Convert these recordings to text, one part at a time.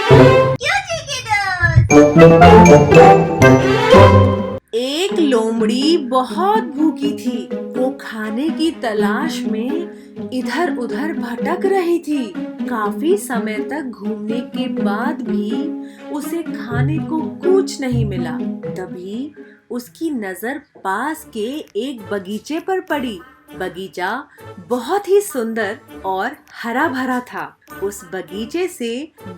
क्यों एक लोमड़ी बहुत भूखी थी। वो खाने की तलाश में इधर उधर भटक रही थी। काफी समय तक घूमने के बाद भी उसे खाने को कुछ नहीं मिला। तभी उसकी नजर पास के एक बगीचे पर पड़ी। बगीचा बहुत ही सुंदर और हरा भरा था। उस बगीचे से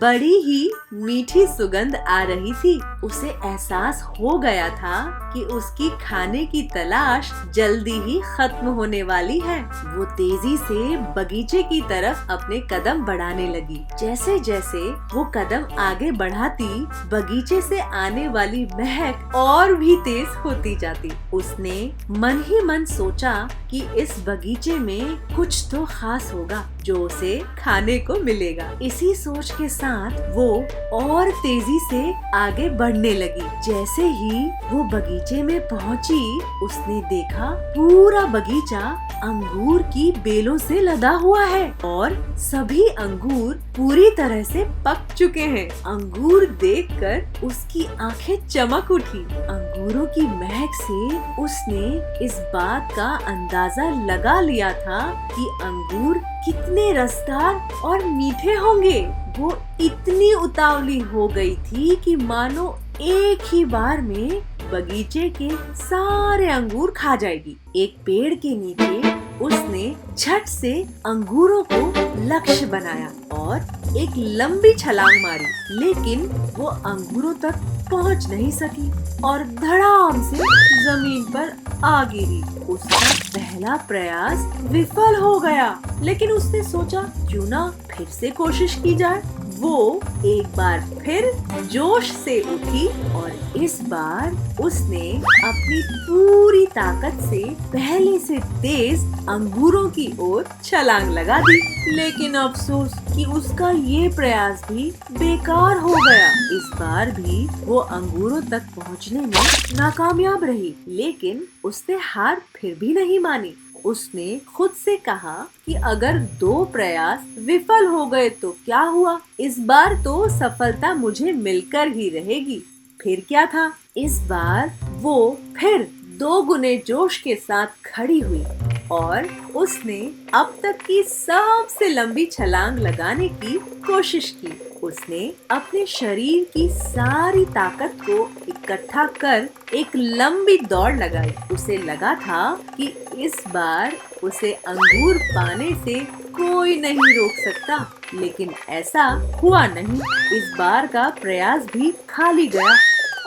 बड़ी ही मीठी सुगंध आ रही थी। उसे एहसास हो गया था कि उसकी खाने की तलाश जल्दी ही खत्म होने वाली है। वो तेजी से बगीचे की तरफ अपने कदम बढ़ाने लगी। जैसे जैसे वो कदम आगे बढ़ाती, बगीचे से आने वाली महक और भी तेज होती जाती। उसने मन ही मन सोचा कि इस बगीचे में कुछ तो खास होगा जो उसे खाने को मिलेगा। इसी सोच के साथ वो और तेजी से आगे बढ़ने लगी। जैसे ही वो बगीचे में पहुंची, उसने देखा पूरा बगीचा अंगूर की बेलों से लदा हुआ है और सभी अंगूर पूरी तरह से पक चुके हैं। अंगूर देखकर उसकी आंखें चमक उठी। अंगूरों की महक से उसने इस बात का अंदाजा लगा लिया था कि अंगूर कितने रसदार और मीठे होंगे। वो इतनी उतावली हो गई थी कि मानो एक ही बार में बगीचे के सारे अंगूर खा जाएगी। एक पेड़ के नीचे उसने झट से अंगूरों को लक्ष्य बनाया और एक लंबी छलांग मारी, लेकिन वो अंगूरों तक पहुंच नहीं सकी और धड़ाम से जमीन पर आ गिरी। उसका पहला प्रयास विफल हो गया, लेकिन उसने सोचा क्यों ना फिर से कोशिश की जाए। वो एक बार फिर जोश से उठी और इस बार उसने अपनी पूरी ताकत से पहले से तेज अंगूरों की ओर छलांग लगा दी। लेकिन अफसोस कि उसका ये प्रयास भी बेकार हो गया। इस बार भी वो अंगूरों तक पहुंचने में नाकामयाब रही, लेकिन उसने हार फिर भी नहीं मानी। उसने खुद से कहा कि अगर 2 प्रयास विफल हो गए तो क्या हुआ, इस बार तो सफलता मुझे मिलकर ही रहेगी। फिर क्या था, इस बार वो फिर 2 गुने जोश के साथ खड़ी हुई और उसने अब तक की सबसे लंबी छलांग लगाने की कोशिश की। उसने अपने शरीर की सारी ताकत को इकट्ठा कर एक लंबी दौड़ लगाई। उसे लगा था कि इस बार उसे अंगूर पाने से कोई नहीं रोक सकता, लेकिन ऐसा हुआ नहीं। इस बार का प्रयास भी खाली गया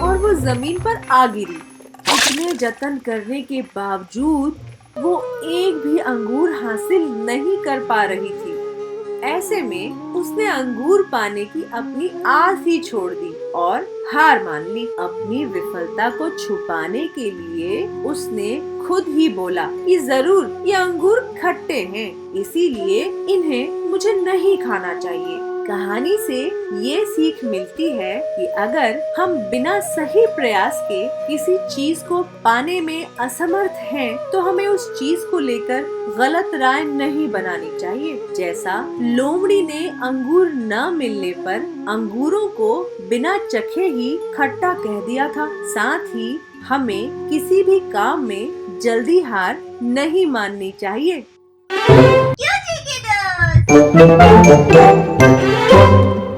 और वो जमीन पर आ गिरी। इतने जतन करने के बावजूद वो एक भी अंगूर हासिल नहीं कर पा रही थी। ऐसे में उसने अंगूर पाने की अपनी आस ही छोड़ दी और हार मान ली। अपनी विफलता को छुपाने के लिए उसने खुद ही बोला कि जरूर ये अंगूर खट्टे हैं, इसीलिए इन्हें मुझे नहीं खाना चाहिए। कहानी से ये सीख मिलती है कि अगर हम बिना सही प्रयास के किसी चीज को पाने में असमर्थ हैं, तो हमें उस चीज को लेकर गलत राय नहीं बनानी चाहिए। जैसा लोमड़ी ने अंगूर न मिलने पर अंगूरों को बिना चखे ही खट्टा कह दिया था, साथ ही हमें किसी भी काम में जल्दी हार नहीं माननी चाहिए। क्यों